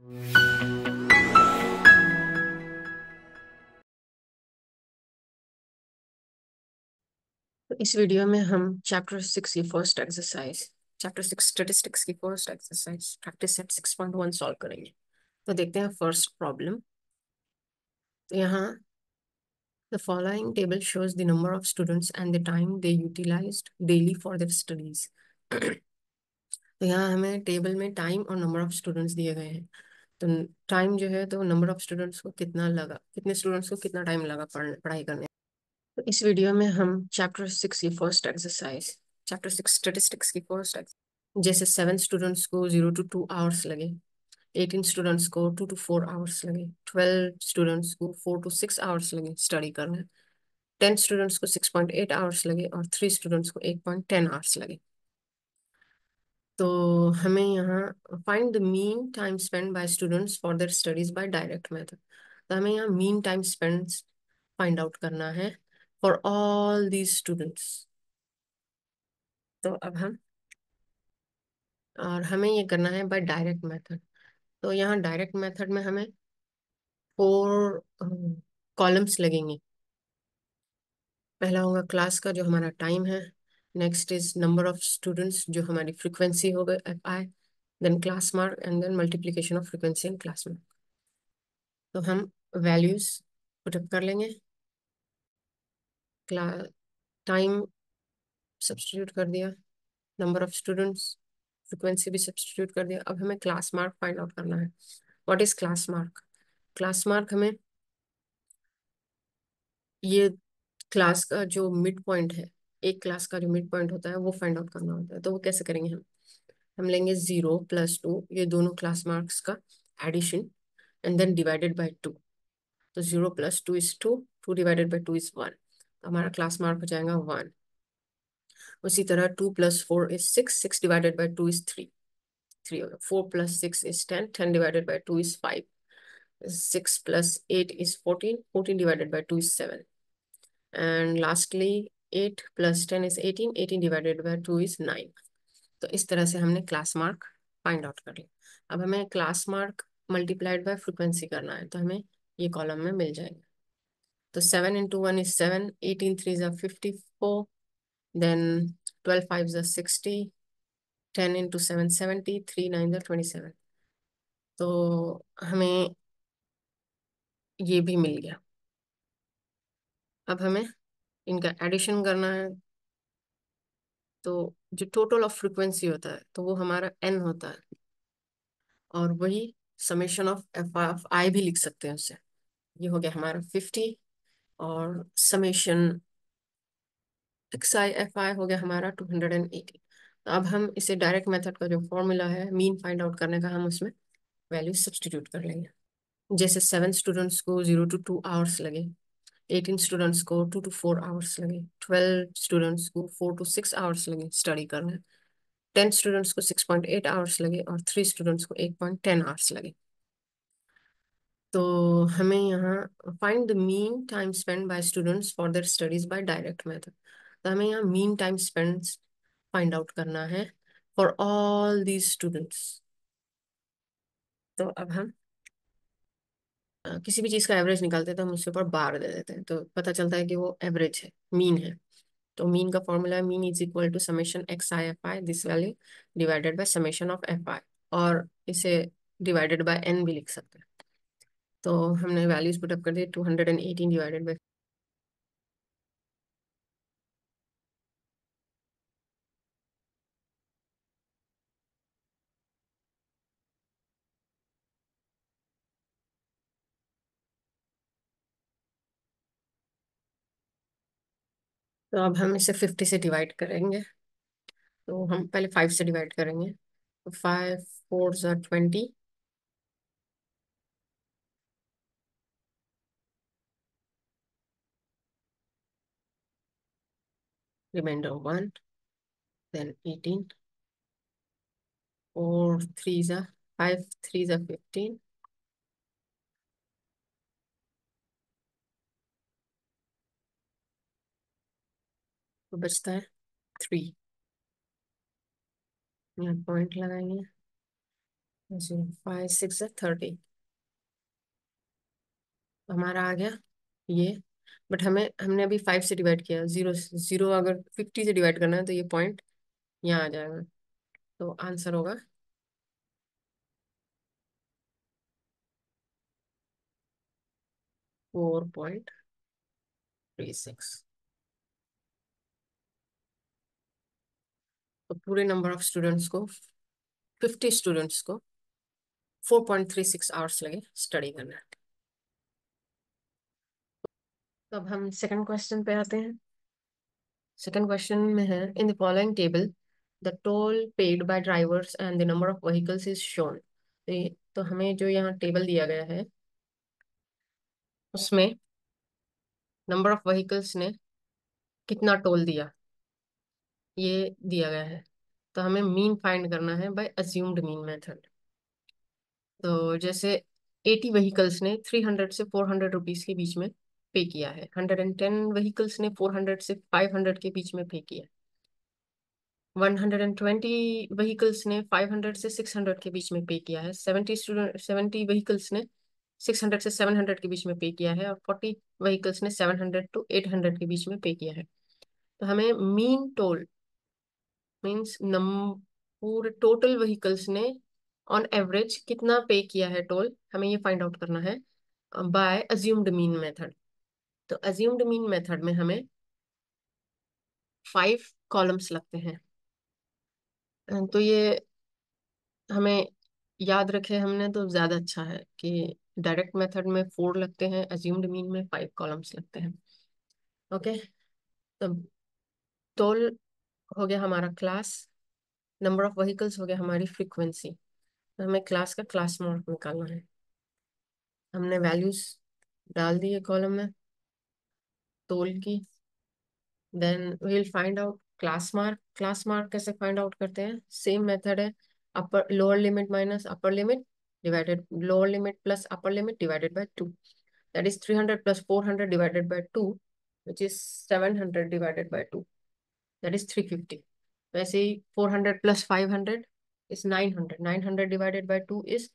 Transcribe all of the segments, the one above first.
तो इस वीडियो में हम चैप्टर 6 की फर्स्ट एक्सरसाइज, चैप्टर 6 स्टेटिस्टिक्स की first exercise practice set 6.1 solve करेंगे। तो देखते हैं फर्स्ट प्रॉब्लम। तो यहाँ the following table shows the number of students and the time they utilized daily for their studies। तो यहाँ हमें टेबल में टाइम और नंबर ऑफ स्टूडेंट्स दिए गए हैं। तो टाइम जो है तो नंबर ऑफ स्टूडेंट्स को कितना लगा, कितने स्टूडेंट्स को कितना टाइम लगा पढ़ाई करने। तो इस वीडियो में हम चैप्टर 6 की फर्स्ट एक्सरसाइज, चैप्टर 6 स्टेटिस्टिक्स की फर्स्ट, जैसे 7 स्टूडेंट्स को 0 to 2 आवर्स लगे, 18 स्टूडेंट्स को 2 to 4 आवर्स लगे, 12 स्टूडेंट्स को 4 to 6 आवर्स लगे स्टडी करने, 10 स्टूडेंट्स को 6.8 आवर्स लगे और 3 स्टूडेंट्स को 8.10 आवर्स लगे। तो हमें यहाँ find the mean time spend by students for their studies by direct method. तो हमें यहाँ mean time spend find out करना है फॉर ऑल दीज स्टूडेंट्स। तो अब हमें ये करना है बाय डायरेक्ट मेथड। तो यहाँ डायरेक्ट मेथड में हमें 4 कॉलम्स लगेंगे। पहला होगा क्लास का जो हमारा टाइम है, next is number of students जो हमारी फ्रीक्वेंसी हो गई FI, then class mark and then multiplication of frequency and class mark. तो हम वैल्यूज पुटअप कर लेंगे। टाइम सब्स्टिट्यूट कर दिया, नंबर ऑफ स्टूडेंट्स, फ्रीक्वेंसी भी सब्स्टिट्यूट कर दिया। अब हमें क्लास मार्क फाइंड आउट करना है। What is class mark? Class mark हमें ये क्लास का जो मिड पॉइंट है, एक क्लास का जो मिड पॉइंट होता है वो फाइंड आउट करना होता है। तो वो कैसे करेंगे? हम लेंगे 0 + 2, ये दोनों क्लास मार्क्स का addition, and then divided by 2। तो 0 + 2 इज 2, 2 डिवाइडेड बाय 2 इज 1। तो हमारा क्लास मार्क हो जाएगा 1। उसी तरह 2 + 4 इज 6, 6 डिवाइडेड बाय 2 इज 3, 3 होगा। 4 + 6 is 10, 10 divided by 2 is 5। 6 + 8 is 14, 14 divided by 2 is 7, and lastly 8 + 10 is 18, 18 divided by 2 is 9। तो इस तरह से हमने क्लास मार्क फाइंड आउट कर लिया। अब हमें class mark multiplied by frequency करना है, तो हमें ये कॉलम में मिल जाएगा। तो 7 × 1 is 7, 18 3s are 54, then 12 5s are 60, 10 × 7 70, 3 9s are 27। तो हमें ये भी मिल गया। अब हमें इनका एडिशन करना है। तो जो टोटल ऑफ फ्रीक्वेंसी होता है तो वो हमारा n होता है, और वही समेशन ऑफ FI भी लिख सकते हैं उससे। ये हो गया हमारा 50, और समेशन XI FI हो गया हमारा 280। तो अब हम इसे डायरेक्ट मेथड का जो फॉर्मूला है मीन फाइंड आउट करने का, हम उसमें वैल्यू सब्सटीट्यूट कर लेंगे। जैसे 7 स्टूडेंट्स को 0 to 2 आवर्स लगे, 18 स्टूडेंट्स को 2 to 4 आवर्स लगे, 12 स्टूडेंट्स को 4 to 6 आवर्स लगे स्टडी करने, 10 स्टूडेंट्स को 6.8 आवर्स लगे और 3 स्टूडेंट्स को 8.10 आवर्स लगे। तो हमें यहाँ find the mean time spend by students for their studies by direct method. तो हमें यहाँ mean time spend find out करना है फॉर ऑल दीज स्टूडेंट्स। तो अब हम किसी भी चीज का एवरेज निकालते हैं तो हम उसके ऊपर बार दे देते हैं, तो पता चलता है कि वो एवरेज है, मीन है। तो मीन का फॉर्मूला है mean is equal to summation XI FI this value divided by summation of FI, और इसे डिवाइडेड बाय n भी लिख सकते हैं। तो हमने वैल्यूज पुटअप कर दी। 218 डिवाइडेड बाय, तो अब हम इसे 50 से डिवाइड करेंगे। तो हम पहले 5 से डिवाइड करेंगे। तो 5 4s are 20, remainder 1, then 18, 4 3s are 5 3s are 15, तो बचता है 3। यहाँ पॉइंट लगाएंगे। जीरो 5 6 30, हमारा आ गया ये। बट हमने अभी 5 से डिवाइड किया, जीरो जीरो अगर 50 से डिवाइड करना है तो ये पॉइंट यहाँ आ जाएगा। तो आंसर होगा 4.36। तो पूरे नंबर ऑफ स्टूडेंट्स को, 50 स्टूडेंट्स को 4.36 आवर्स लगे स्टडी करने। तो अब हम सेकंड क्वेश्चन पे आते हैं। सेकंड क्वेश्चन में है, इन the following table the toll paid by drivers and the number of vehicles is shown. तो हमें जो यहाँ टेबल दिया गया है उसमें नंबर ऑफ व्हीकल्स ने कितना टोल दिया ये दिया गया है। तो हमें मीन फाइंड करना है बाय अज्यूम्ड मीन मेथड। तो जैसे 80 व्हीकल्स ने 300 से 400 रुपीज के बीच में पे किया है, 110 व्हीकल्स ने 400 से 500 के बीच में पे किया, 120 व्हीकल्स ने 500 से 600 के बीच में पे किया है, 70 व्हीकल्स ने 600 से 700 के बीच में पे किया है, और 40 व्हीकल्स ने 700 टू 800 के बीच में पे किया है। तो हमें मीन टोल मीन्स पूरे टोटल व्हीकल्स ने ऑन एवरेज कितना पे किया है टोल, हमें ये फाइंड आउट करना है बाय अज्यूम्ड मीन मेथड। तो अज्यूम्ड मीन मेथड में हमें 5 कॉलम्स लगते हैं। तो ये हमें याद रखे हमने तो ज्यादा अच्छा है कि डायरेक्ट मेथड में 4 लगते हैं, अज्यूम्ड मीन में 5 कॉलम्स लगते हैं। ओके। तो टोल हो गया हमारा क्लास, नंबर ऑफ व्हीकल्स हो गया हमारी फ्रीक्वेंसी। तो हमें क्लास का क्लास मार्क निकालना है। हमने वैल्यूज डाल दी है कॉलम में टोल की। Then will find out class mark. Class mark कैसे फाइंड आउट करते हैं, सेम मेथड है, upper lower limit minus upper limit divided lower limit plus upper limit divided by 2, that is 300 plus 400 divided by 2, which is 700 divided by 2, that is 350। वैसे ही 400 plus 500 is 900, 900 divided by 2 is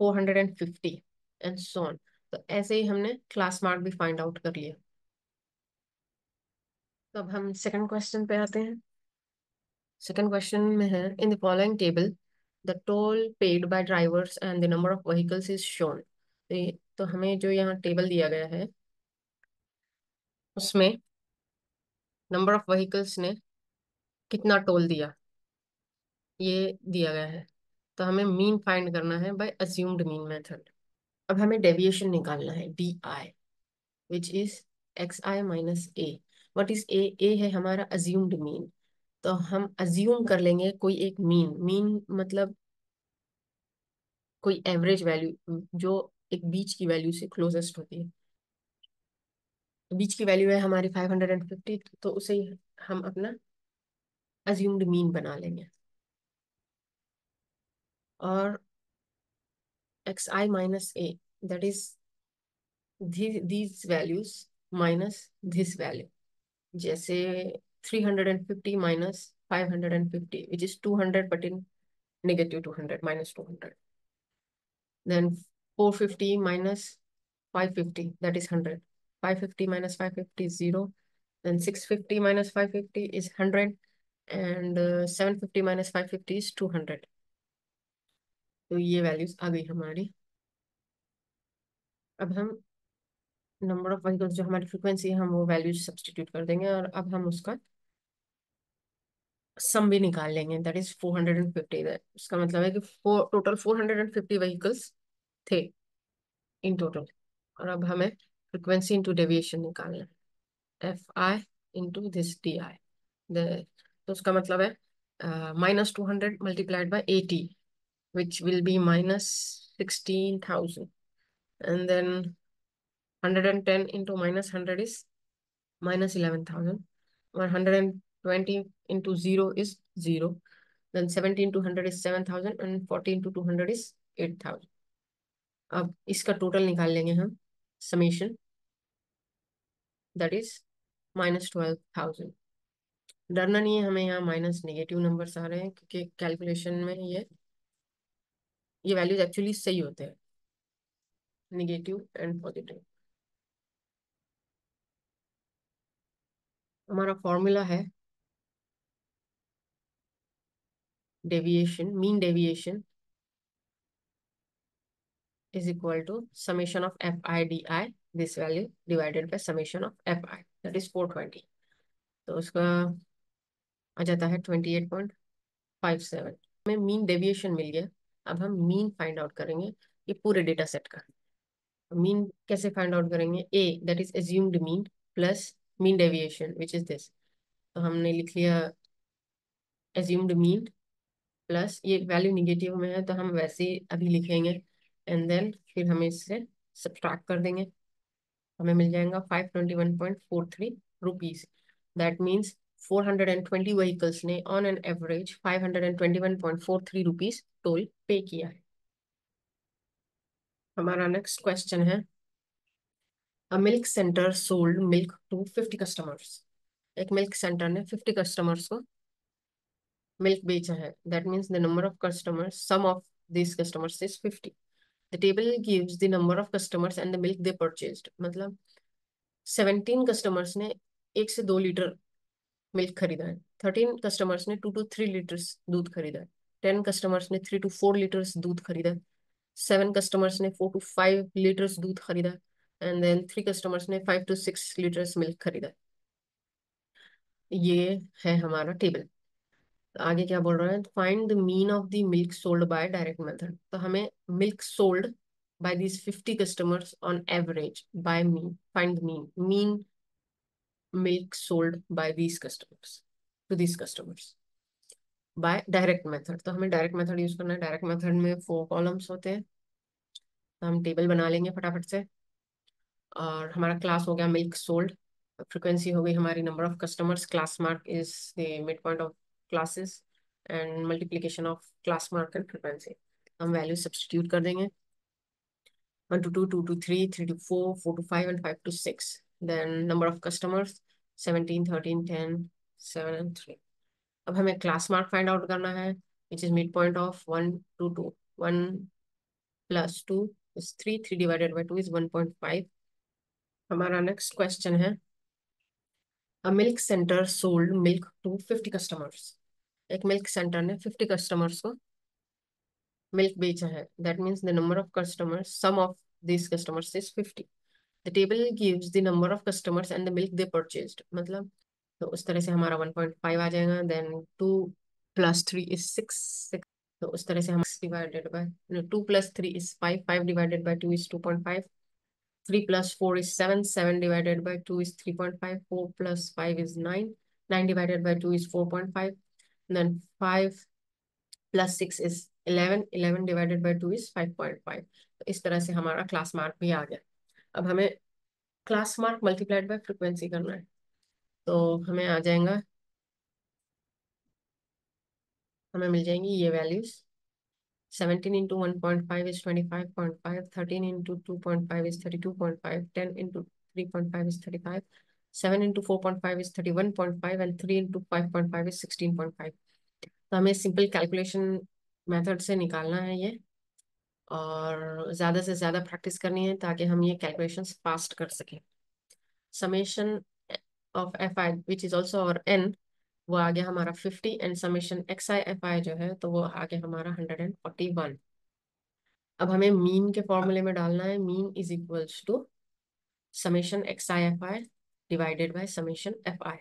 450 and so on. तो ऐसे ही हमने class mark भी find out कर लिया। तो अब हम सेकंड क्वेश्चन पे आते हैं। सेकंड क्वेश्चन में है, इन the following table the toll paid by drivers and the number of vehicles is shown. तो हमें जो यहाँ टेबल दिया गया है उसमें नंबर ऑफ व्हीकल्स ने कितना टोल दिया ये दिया गया है। तो हमें मीन फाइंड करना है बाय अज्यूम्ड मीन मेथड। अब हमें डेविएशन निकालना है, D I, which is X I minus A. What is A? A है हमारा अज्यूम्ड मीन। तो हम अज्यूम कर लेंगे कोई एक मीन, मीन मतलब कोई एवरेज वैल्यू जो एक बीच की वैल्यू से क्लोजेस्ट होती है। तो बीच की वैल्यू है हमारी 550, तो उसे ही हम अपना अज्यूम्ड मीन बना लेंगे। और x I minus a, that is these values minus this value. जैसे 350 minus 550 which is 200, but in negative 200, -200। Then 450 minus 550, that is 100, 550 minus 550 is 0, then 650 minus 550 is 100, and 750 minus 550 is 200। तो ये values आ गई हमारी। अब हम नंबर ऑफ व्हीकल्स जो हमारी frequency है हम वो वैल्यूज सब्सटीट्यूट कर देंगे, और अब हम उसका सम भी निकाल लेंगे, दैट इज 450। उसका मतलब है कि टोटल 450 व्हीकल्स थे इन टोटल। और अब हमें फ्रीक्वेंसी इंटू डेविएशन निकालना है, f i into this d i. तो उसका मतलब है -200 multiplied by 80, which will be -16,000, and then 110 into -100 is -11,000, और 120 into 0 is 0, then 70 into 100 is 7,000, and 40 into 200 is 8,000। अब इसका टोटल निकाल लेंगे हम, समेशन, दैट इज -12,000। डरना नहीं है, हमें यहाँ माइनस नेगेटिव नंबर्स आ रहे हैं क्योंकि कैलकुलेशन में ये ये वैल्यूज एक्चुअली सही होते हैं, नेगेटिव एंड पॉजिटिव। हमारा फॉर्मूला है deviation, mean deviation is equal to summation of fi di, this value divided by summation of fi, that is 420। तो उसका आ जाता है 28.57। हमें मीन डेविएशन मिल गया। अब हम मीन फाइंड आउट करेंगे ये पूरे डेटा सेट का। मीन कैसे फाइंड आउट करेंगे? A that is assumed mean plus mean deviation which is this. तो हमने लिख लिया एज्यूम्ड मीन प्लस, ये वैल्यू निगेटिव में है तो हम वैसे ही अभी लिखेंगे, एंड देन फिर हमें इससे सब्ट्रैक्ट कर देंगे। हमें मिल जाएगा 521.43 रुपीज। दैट मीन्स 420 व्हीकल्स ने on an average 521.43 rupees toll pay किया है। हमारा नेक्स्ट क्वेश्चन है, a milk centre sold milk to 50 customers. एक मिल्क सेंटर ने 50 कस्टमर्स को मिल्क बेचा है। That means the number of customers, some of this customers is 50। The table gives the number of customers and the milk they purchased. मतलब 17 customers ने 1 से 2 litre milk खरीदा है। 13 कस्टमर्स ने 2 to 3 लीटर्स दूध खरीदा है। 10 कस्टमर्स ने 3 to 4 लीटर्स दूध खरीदा है। 7 कस्टमर्स ने 4 to 5 लीटर्स दूध खरीदा है। एंड देन 3 कस्टमर्स ने 5 to 6 लीटर्स मिल्क खरीदा है। ये है हमारा टेबल। तो आगे क्या बोल रहा है? Find the mean of the milk sold by direct method. तो हमें milk sold by these 50 customers on average by mean, find mean milk sold by these customers to these customers by direct method. तो हमें direct method use करना है। Direct method में 4 columns होते हैं, तो हम टेबल बना लेंगे फटाफट से। और हमारा क्लास हो गया मिल्क सोल्ड, फ्रिक्वेंसी हो गई हमारी number of customers, class mark is the mid point of classes, and multiplication of class mark and frequency. हम वैल्यू सब्सटीट्यूट कर देंगे, 1 to 2, 2 to 3, 3 to 4, 4 to 5 and 5 to 6। then number of customers 17, 13, 10, 7 and 3। अब हमें class mark find out करना है, which is mid point of 1 to 2। 1 plus 2 is 3, 3 divided by 2 is 1.5। हमारा next question है, a milk centre sold milk to 50 customers. एक milk centre ने 50 customers को milk बेचा है। That means the number of customers, some of this customers is 50। The table gives the number of customers and the milk they purchased. मतलब तो उस तरह से हमारा 1.5 आ जाएगा। Then 2 plus 3 is 6। तो उस तरह से हम divided by 2 plus 3 is 5, 5 divided by 2 is 2.5, 3 plus 4 is 7, 7 divided by 2 is 3.5, 4 plus 5 is 9, 9 divided by 2 is 4.5, then 5 plus 6 is 11, 11 divided by 2 is 5.5। तो इस तरह से हमारा क्लास मार्क भी आ गया। अब हमें class mark multiplied by frequency करना है, तो हमें आ जाएगा, हमें मिल जाएंगी ये values. 17 into 1.5 is 25.5, 13 into 2.5 is 32.5, 10 into 3.5 is 35, 7 into 4.5 is 31.5 and 3 into 5.5 is 16.5। तो हमें सिंपल कैलकुलेशन मेथड से निकालना है ये, और ज़्यादा से ज़्यादा प्रैक्टिस करनी है ताकि हम ये कैलकुलेशंस फास्ट कर सकें। Summation of f I which is also और एन, वो आ गया हमारा 50, and summation x i f आई जो है तो वो आ गया हमारा 141। अब हमें मीन के फॉर्मूले में डालना है, mean is equals to summation x i f i divided by summation f i.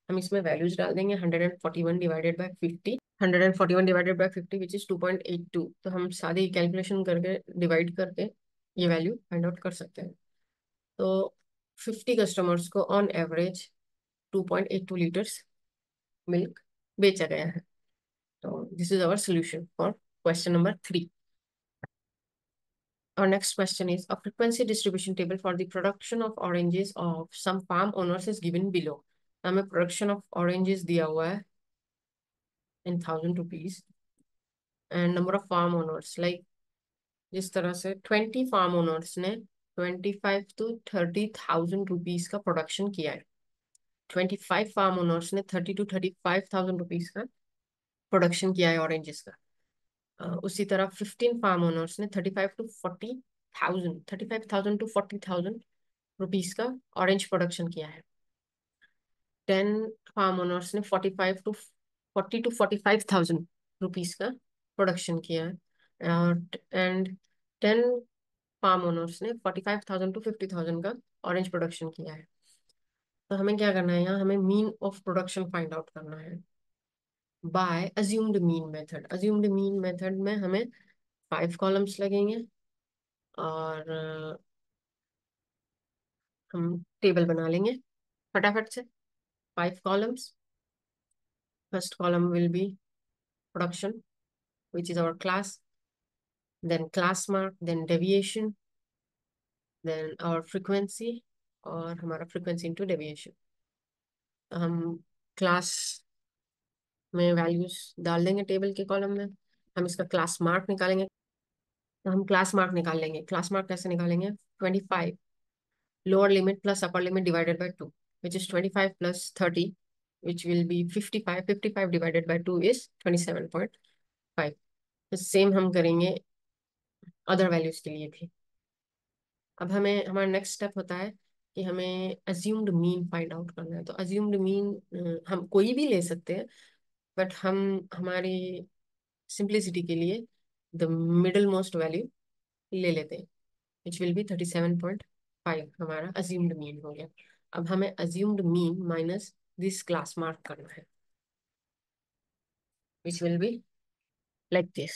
हम इसमें वैल्यूज डाल देंगे, 141 divided by 50, 141 divided by 50 which is 2.82। तो हम सादी कैलकुलेशन करके डिवाइड करके ये वैल्यू फाइंड आउट कर सकते हैं। तो 50 कस्टमर्स को ऑन एवरेज 2.82 लीटर्स मिल्क बेचा गया है। तो this is our solution for question number 3। Our next question is, a frequency distribution table for the production of oranges of some farm owners is given below। हमें production of oranges दिया हुआ है in 1000 rupees, and number of farm owners, like जिस तरह से 20 farm owners ने 25 to 30,000 rupees का production किया है। 25 farm owners ने 30 to 35,000 rupees का प्रोडक्शन किया है ऑरेंजेस का। उसी तरह 15 फार्म ओनर्स ने 35,000 टू 40,000 रुपीज का ऑरेंज प्रोडक्शन किया है। 10 फार्म ओनर्स ने 40 टू 45,000 रुपीज का प्रोडक्शन किया है। और एंड 10 फार्म ओनर्स ने 45,000 टू 50,000 का ऑरेंज प्रोडक्शन किया है। तो हमें क्या करना है, यहाँ हमें mean of production find out करना है by assumed mean method. Assumed mean method में हमें 5 कॉलम्स लगेंगे और हम टेबल बना लेंगे फटाफट से। 5 columns. First column will be production which is our class, then class mark, then deviation, then our frequency और हमारा frequency into deviation। तो हम क्लास में वैल्यूज डाल देंगे टेबल के कॉलम में। हम इसका क्लास मार्क निकालेंगे। तो हम क्लास मार्क निकाल लेंगे। क्लास मार्क कैसे निकालेंगे? 25 lower limit plus upper limit divided by 2 which is 25 plus 30 which will B 55। 55 divided by 2 is 27.5। तो सेम हम करेंगे अदर वैल्यूज के लिए भी। अब हमें हमारा नेक्स्ट स्टेप होता है कि हमें अज्यूम्ड मीन फाइंड आउट करना है। तो अज्यूम्ड मीन हम कोई भी ले सकते हैं, बट हम हमारी सिंप्लिसिटी के लिए द मिडल मोस्ट वैल्यू ले लेते हैं विच विल बी 37.5। हमारा अज्यूम्ड मीन हो गया। अब हमें assumed mean minus this class mark करना है which will be like this.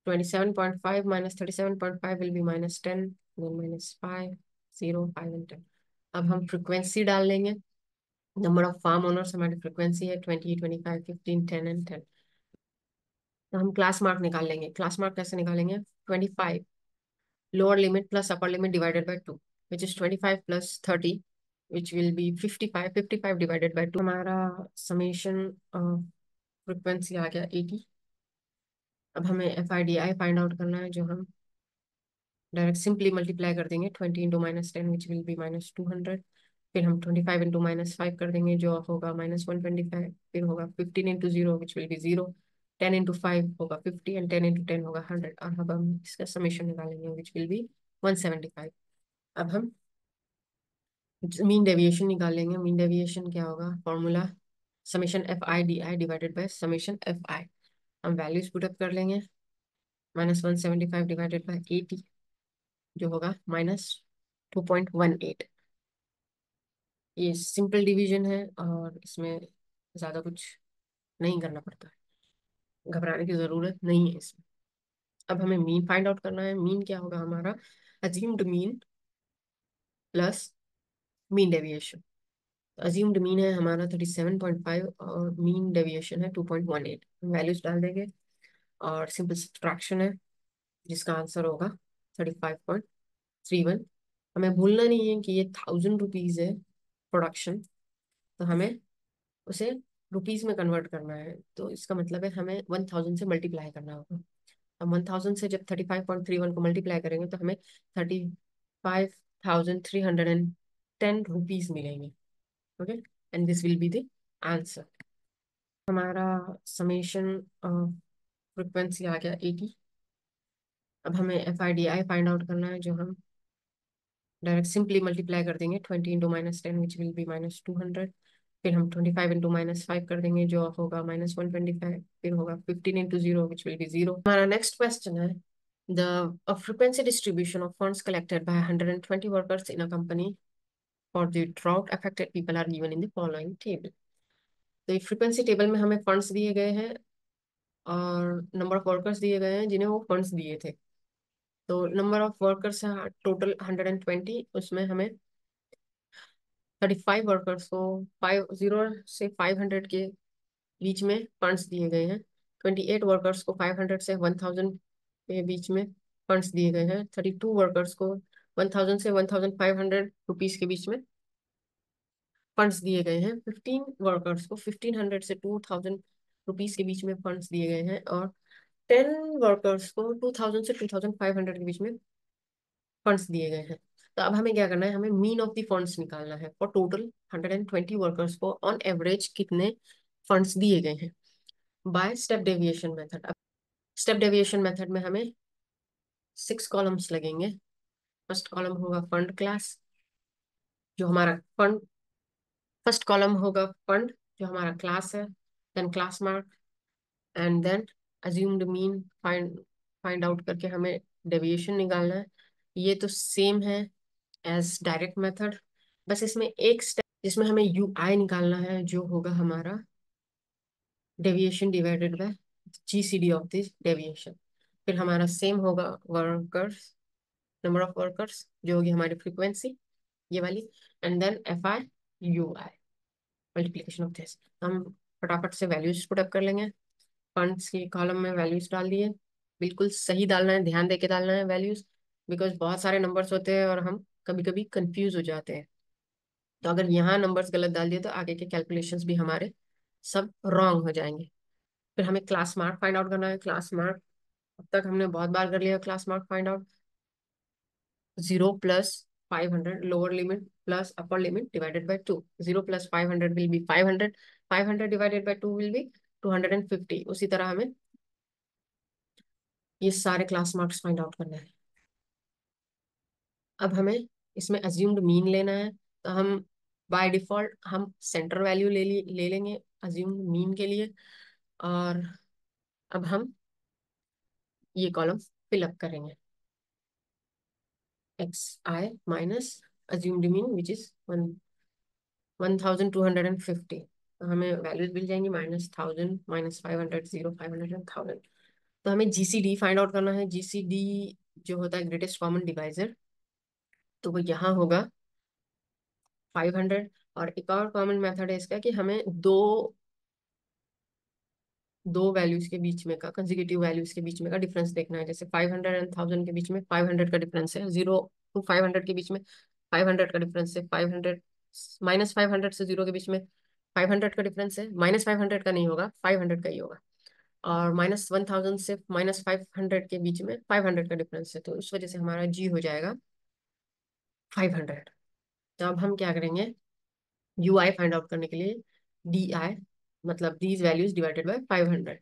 27.5 minus 37.5 will be minus 10, then minus 5, 0, 5 and 10। अब हम फ्रिक्वेंसी डाल लेंगे। नंबर ऑफ फार्म ओनर्स हमारी फ्रिक्वेंसी है 20, 25, 15, 10 एंड 10। तो हम क्लास मार्क निकाल लेंगे। क्लास मार्क कैसे निकालेंगे? 25 lower limit plus upper limit divided by 2 which is 25 plus 30 which will B 55। 55 divided by 2 हमारा समेशन फ्रिक्वेंसी आ गया 80। अब हमें FIDI फाइंड आउट करना है, जो हम डायरेक्ट सिंपली मल्टीप्लाई कर देंगे। 20 into minus 10 which will B minus 200। फिर हम 25 इंटू माइनस 5 कर देंगे, जो होगा माइनस 125। फिर होगा 15 into 0 which will be 0। 10 into 5 होगा 50 एंड 10 इंटू 10 होगा 100। और अब हम इसका समेशन निकालेंगे विच विल बी 175। अब हम मीन डेविएशन निकालेंगे। मीन डेविएशन क्या होगा? Formula summation FIDI divided by summation FI। हम वैल्यूज पुटअप कर लेंगे। -175 डिवाइडेड बाय 80 जो होगा -2.18। ये सिंपल डिवीजन है और इसमें ज्यादा कुछ नहीं करना पड़ता है, घबराने की जरूरत नहीं है इसमें। अब हमें मीन फाइंड आउट करना है। मीन क्या होगा हमारा? Assumed mean plus mean deviation. Assumed mean है हमारा 37.5 और मीन डेविएशन है 2.18। वैल्यूज डाल देंगे और सिंपल सब्ट्रैक्शन है जिसका आंसर होगा 35.31। हमें भूलना नहीं है कि ये 1000 रुपीज है प्रोडक्शन, तो हमें उसे रुपीज में कन्वर्ट करना है। तो इसका मतलब है हमें 1000 से मल्टीप्लाई करना होगा। हम 1000 से जब 35.31 को मल्टीप्लाई करेंगे तो हमें 35,310 रुपीज मिलेंगे। Okay, and this will be the answer. हमारा समेशन फ्रिक्वेंसी आ गया 80। अब हमें FIDI फाइंड आउट करना है, जो हम डायरेक्ट सिंपली मल्टीप्लाई कर देंगे। 20 into minus 10 which will B -200। फिर हम 25 इंटू माइनस 5 कर देंगे, जो होगा -125। फिर होगा 15 इंटू 0 विच विल बी 0। हमारा नेक्स्ट क्वेश्चन है the frequency distribution of funds collected by 120 workers in a company for the drought affected people are given in the following table. तो फ्रीक्वेंसी टेबल में हमें फंड्स दिए गए हैं और number of workers दिए गए हैं जिन्हें वो फंड्स दिए थे। तो नंबर ऑफ वर्कर्स है टोटल 120। उसमें हमें 35 वर्कर्स को 50 से 500 के बीच में फंड्स दिए गए हैं। 28 वर्कर्स को 500 से 1000 के बीच में फंड्स दिए गए हैं। 32 वर्कर्स को 1000 से 1500 रुपीज के बीच में फंड्स दिए गए हैं। 15 वर्कर्स को 1500 से 2000 रुपीज के बीच में फंड्स दिए गए हैं। और 10 वर्कर्स को 2000 से 2500 के बीच में फंड्स दिए गए हैं। तो अब हमें क्या करना है? हमें मीन ऑफ द फंड्स निकालना है फॉर टोटल 120 वर्कर्स को ऑन एवरेज कितने फंड्स दिए गए हैं by step deviation method. Step deviation method में हमें 6 कॉलम्स लगेंगे। फर्स्ट कॉलम होगा फंड क्लास, जो हमारा फंड, फर्स्ट कॉलम होगा फंड जो हमारा क्लास है, then class mark, and then assumed mean, find find out करके हमें डेविएशन निकालना है। ये तो सेम है एज डायरेक्ट मेथड, बस इसमें एक स्टेप जिसमें हमें यू आई निकालना है, जो होगा हमारा deviation divided by GCD of this deviation. फिर हमारा सेम होगा वर्कर्स, नंबर ऑफ वर्कर्स, जो होगी हमारी फ्रीक्वेंसी ये वाली, and then f i u i, multiplication of this. हम फटाफट से वैल्यूज पुट अप कर लेंगे। फंड्स की कॉलम में वैल्यूज डाल दिए, बिल्कुल सही डालना है, ध्यान देके डालना है वैल्यूज, बिकॉज बहुत सारे नंबर्स होते हैं और हम कभी कभी कंफ्यूज हो जाते हैं। तो अगर यहाँ नंबर्स गलत डाल दिए तो आगे के कैलकुलेशंस भी हमारे सब रॉन्ग हो जाएंगे। फिर हमें क्लास मार्क फाइंड आउट करना है। क्लास मार्क अब तक हमने बहुत बार कर लिया class mark find out. 0 + 500 lower limit plus upper limit divided by 2। 0 + 500 will be 500, 500 divided by 2 will be 250। उसी तरह हमें ये सारे क्लास मार्क्स फाइंड आउट करना है। अब हमें इसमें अज्यूम्ड मीन लेना है, तो हम बाय डिफॉल्ट हम सेंटर वैल्यू ले लेंगे अज्यूम्ड मीन के लिए। और अब हम ये कॉलम फिल अप करेंगे, x I minus assumed mean which is 1250। तो हमें वैल्यूज मिल जाएंगी -1000, -500, 0, 500 एंड 1000। तो हमें जीसीडी फाइंड आउट करना है। जीसीडी जो होता है ग्रेटेस्ट कॉमन डिवाइजर, तो वो यहाँ होगा 500। और एक और कॉमन मेथड है इसका कि हमें दो वैल्यूज के बीच में का, कंसेक्यूटिव वैल्यूज के बीच में का डिफरेंस देखना है। जैसे 500 एंड 1000 के बीच में 500 का डिफरेंस है, 0 to 500 के बीच में 500 का डिफरेंस है, 500 -500 से 0 के बीच में 500 का डिफरेंस है। -500 का नहीं होगा, 500 का ही होगा। और -1000 से -500 के बीच में 500 का डिफरेंस है, तो उस वजह से हमारा जी हो जाएगा 500। तो अब हम क्या करेंगे, यू आई फाइंड आउट करने के लिए डी आई, मतलब दीज वैल्यूज डिवाइडेड बाय 500।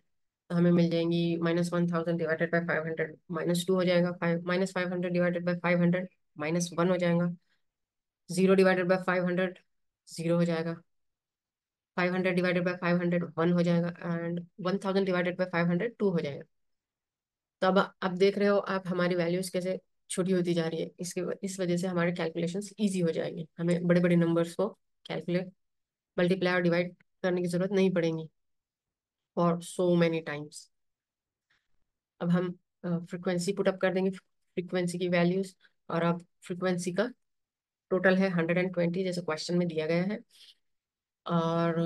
तो हमें मिल जाएंगी -1000 डिवाइडेड बाय 500 -2 हो जाएगा, -500 डिवाइडेड बाय 500 -1 हो जाएगा, 0 डिवाइडेड बाय 500 0 हो जाएगा, 500 डिवाइडेड बाय 500 1 हो जाएगा, एंड 1000 डिवाइडेड बाय 500 2 हो जाएगा। तो अब देख रहे हो आप हमारी वैल्यूज कैसे छोटी होती जा रही है। इस वजह से हमारे कैलकुलेशंस इजी हो जाएंगे, हमें बड़े बड़े नंबर्स को कैलकुलेट, मल्टीप्लाई और डिवाइड करने की जरूरत नहीं पड़ेगी फॉर सो मेनी टाइम्स। अब हम फ्रीक्वेंसी पुट अप कर देंगे, फ्रीक्वेंसी की वैल्यूज। और अब फ्रीक्वेंसी का टोटल है 120 जैसे क्वेश्चन में दिया गया है। और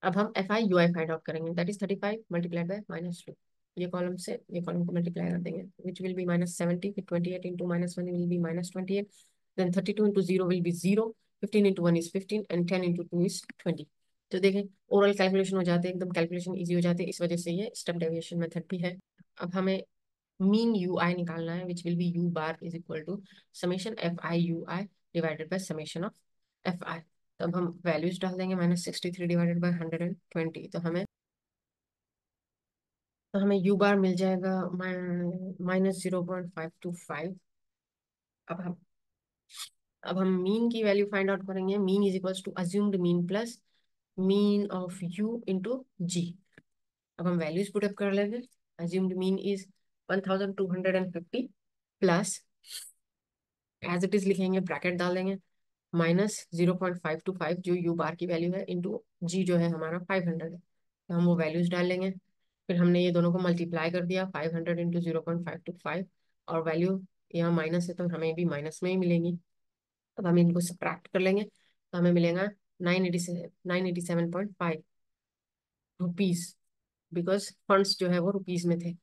अब हम F i u I find out करेंगे, दैट इज 35 मल्टीप्लाइड बाय -2। ये कॉलम से ये कॉलम को मल्टीप्लाई कर देंगे, विच विल बी -70, फिर 28 into -1 will be -28, then 32 into 0 will be 0, 15 into 1 is 15 and 10 into 2 is 20। तो देखें ओरल कैलकुलेशन हो जाते हैं, एकदम कैलकुलेशन इजी हो जाते हैं, इस वजह से ये स्टेप डेविएशन मेथड भी है। अब हमें मीन यू आई निकालना है, which will be u bar is equal to summation f i u i divided by summation of f i. तो अब हम वैल्यूज डाल देंगे, -63 डिवाइडेड बाय 120। तो हमें यू बार मिल जाएगा -0.525। अब हम अब हम मीन की वैल्यू फाइंड आउट करेंगे। Mean is equals to assumed mean plus mean of U into G. अब हम वैल्यूज पुट अप कर लेंगे। Assumed mean is 1250 plus, as it is लिखेंगे, ब्रैकेट डाल देंगे, -0.525 जो यू बार की वैल्यू है इंटू जी जो है हमारा 500 है। तो हम वो वैल्यूज डाल लेंगे। फिर हमने ये दोनों को मल्टीप्लाई कर दिया, 500 इंटू 0.525, और वैल्यू यहाँ माइनस है तो हमें भी माइनस में ही मिलेंगी। अब हम इनको सब्ट्रैक्ट कर लेंगे तो हमें मिलेगा 987.5 रुपीज, बिकॉज फंड्स जो है वो रुपीज में थे।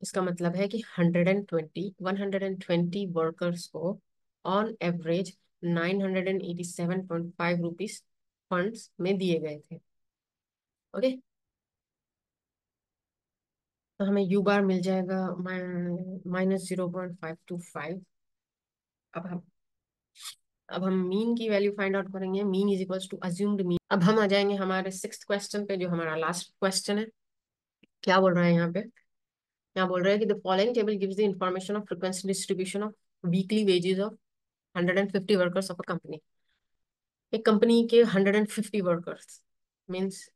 इसका मतलब है कि 120 वर्कर्स को ऑन एवरेज 987.5 रुपीज फंड्स में दिए गए थे। ओके, तो हमें यू बार मिल जाएगा -0.525। अब हम अब हम मीन की वैल्यू फाइंड आउट करेंगे। Mean is equals to assumed mean. अब हम आ जाएंगे हमारे 6th क्वेश्चन पे, जो हमारा लास्ट क्वेश्चन है। क्या बोल रहा है यहाँ पे? यहाँ बोल रहा है कि the following table gives the information of frequency distribution of weekly wages of 150 workers of a company. एक कंपनी के 150 वर्कर्स मीन्स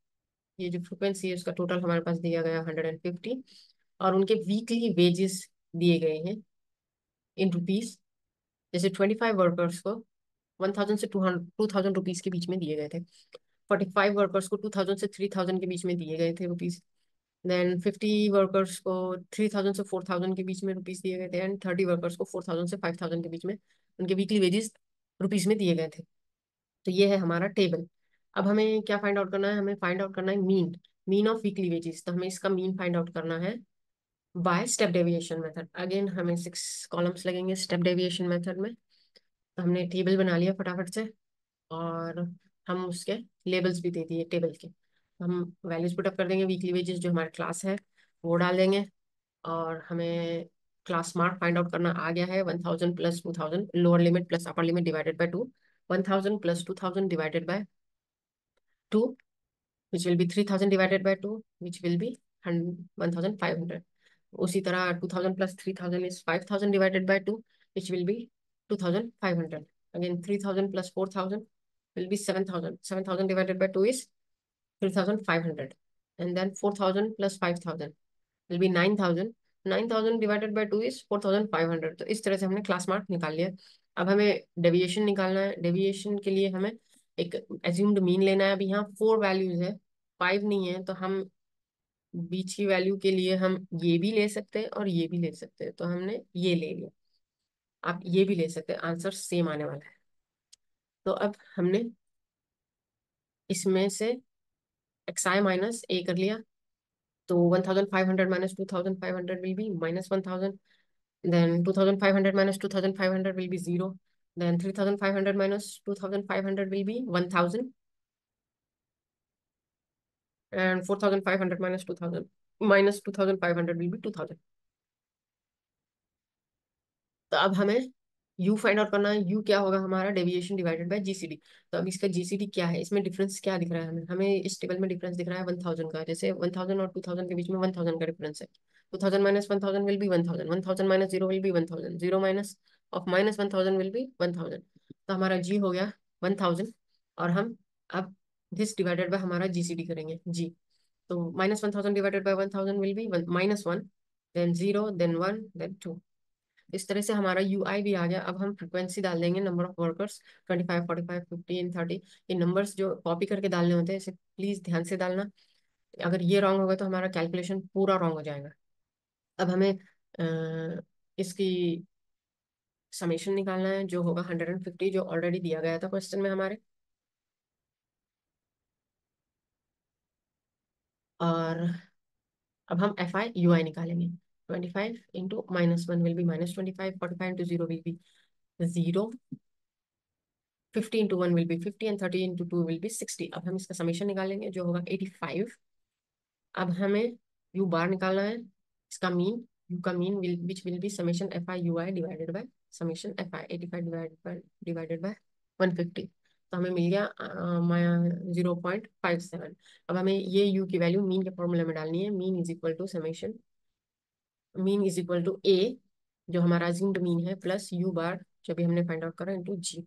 ये जो फ्रीक्वेंसी है उसका टोटल हमारे पास दिया गया 150, और उनके वीकली वेजेस दिए गए हैं इन रुपीस। जैसे 25 वर्कर्स को 1000 से 2000 रुपीज के बीच में दिए गए थे। 45 वर्कर्स को 2000 से 3000 के बीच में दिए गए थे रुपीज। देन 50 वर्कर्स को 3000 से 4000 के बीच में रुपीज दिए गए थे। एंड 30 वर्कर्स को 4000 से 5000 के बीच में उनके वीकली वेजेस रुपीज में दिए गए थे। तो ये है हमारा टेबल। अब हमें क्या फाइंड आउट करना है? हमें फाइंड आउट करना है mean, mean of weekly wages. तो हमें इसका मीन फाइंड आउट करना है bye step deviation method. Again हमें 6 कॉलम्स लगेंगे स्टेप डेविएशन मेथड में। तो हमने टेबल बना लिया फटाफट से, और हम उसके लेबल्स भी दे दिए टेबल के। हम वैल्यूज पुटअप कर देंगे, वीकली वेजेस जो हमारे क्लास है वो डाल देंगे, और हमें क्लास मार्क फाइंड आउट करना आ गया है 1000 plus 2000 lower limit plus upper limit divided by 2। 1000 plus 2000 divided by 2 which will be 3000 divided by 2 which will be 1500। उसी तरह 2000 plus 3000 is 5000 divided by 2 which will be 2500। again 3000 plus 4000 will be 7000। 7000 divided by 2 is 3500। and then 4000 plus 5000 will be 9000। 9000 divided by 2 is 4500। तो इस तरह से हमने class mark निकाल लिया। अब हमें डेविएशन निकालना है। डेविएशन के लिए हमें एक एज्यूम्ड मीन लेना है। अभी यहाँ 4 वैल्यूज है, 5 नहीं है, तो हम बीच की वैल्यू के लिए हम ये भी ले सकते हैं और ये भी ले सकते हैं। तो हमने ये ले लिया, आप ये भी ले सकते हैं, आंसर सेम आने वाला है। तो अब हमने इसमें से xi माइनस ए कर लिया। तो 1500 minus 2500 will be minus 1000। then 2500 minus 2500 will be 0। then 3500 minus 2500 will be 1000। and 4500 minus 2000 minus 2500 will be 2000। तो अब हमें u फाइंड आउट करना है। u क्या होगा हमारा? Deviation divided by GCD. तो अब इसका जीसीडी क्या है? इसमें डिफरेंस क्या दिख रहा है हमें? हमें इस टेबल में डिफरेंस दिख रहा है 1000 का। जैसे 1000 और 2000 के बीच में 1000 का डिफरेंस है। 2000 minus 1000 will B 1000। 1000 minus 0 will B 1000। 0 minus of minus 1000 will B 1000। तो हमारा जी हो गया 1000। और हम अब दिस डिवाइडेड बाय हमारा जीसीडी करेंगे जी। तो minus 1000 divided by 1000 will be -1, then 0, then 1, then 2। इस तरह से हमारा यूआई भी आ गया। अब हम फ्रिक्वेंसी डाल देंगे, नंबर ऑफ वर्कर्स 25, 45, 15, 30। ये नंबर्स जो कॉपी करके डालने होते हैं, इसे प्लीज ध्यान से डालना। अगर ये रॉन्ग होगा तो हमारा कैलकुलेशन पूरा रॉन्ग हो जाएगा। अब हमें इसकी समेशन निकालना है जो होगा 150, जो ऑलरेडी दिया गया था क्वेश्चन में हमारे। और अब हम एफ आई यू आई निकालेंगे। 25 into -1 will B -25। 45 into 0 will be 0। 50 into 1 will B 50 and 30 into 2 will be 60। अब हम इसका समेशन निकालेंगे जो होगा 85। अब हमें यू बार निकालना है, इसका मीन, यू का mean which will be summation f i u i divided by summation f I. 85 divided by 150। तो हमें मिल गया 0.57। अब हमें ये यू की वैल्यू मीन के फॉर्मूले में डालनी है। Mean is equal to summation, mean is equal to A जो हमारा अज्यूम्ड मीन है प्लस यू बार जो भी हमने फाइंड आउट करा इंटू जी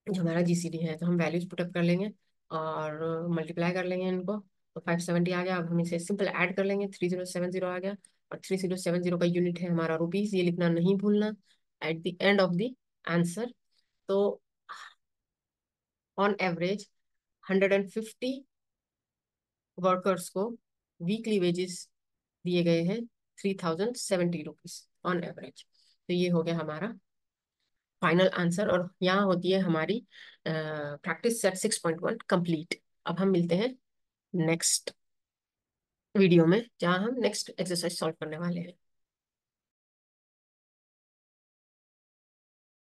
जो हमारा जीसीडी है। तो हम वैल्यूज पुटअप कर लेंगे और मल्टीप्लाई कर लेंगे इनको। तो 570 आ गया। अब हम इसे सिंपल ऐड कर लेंगे। 3070 आ गया, और 3070 का यूनिट है हमारा रुपीज, ये लिखना नहीं भूलना at the end of the answer. तो ऑन एवरेज 150 वर्कर्स को वीकली वेजेस दिए गए हैं 3070 रुपीज ऑन एवरेज। तो ये हो गया हमारा फाइनल आंसर, और यहाँ होती है हमारी प्रैक्टिस सेट 6.1 कंप्लीट। अब हम मिलते हैं नेक्स्ट वीडियो में जहाँ हम नेक्स्ट एक्सरसाइज सॉल्व करने वाले हैं।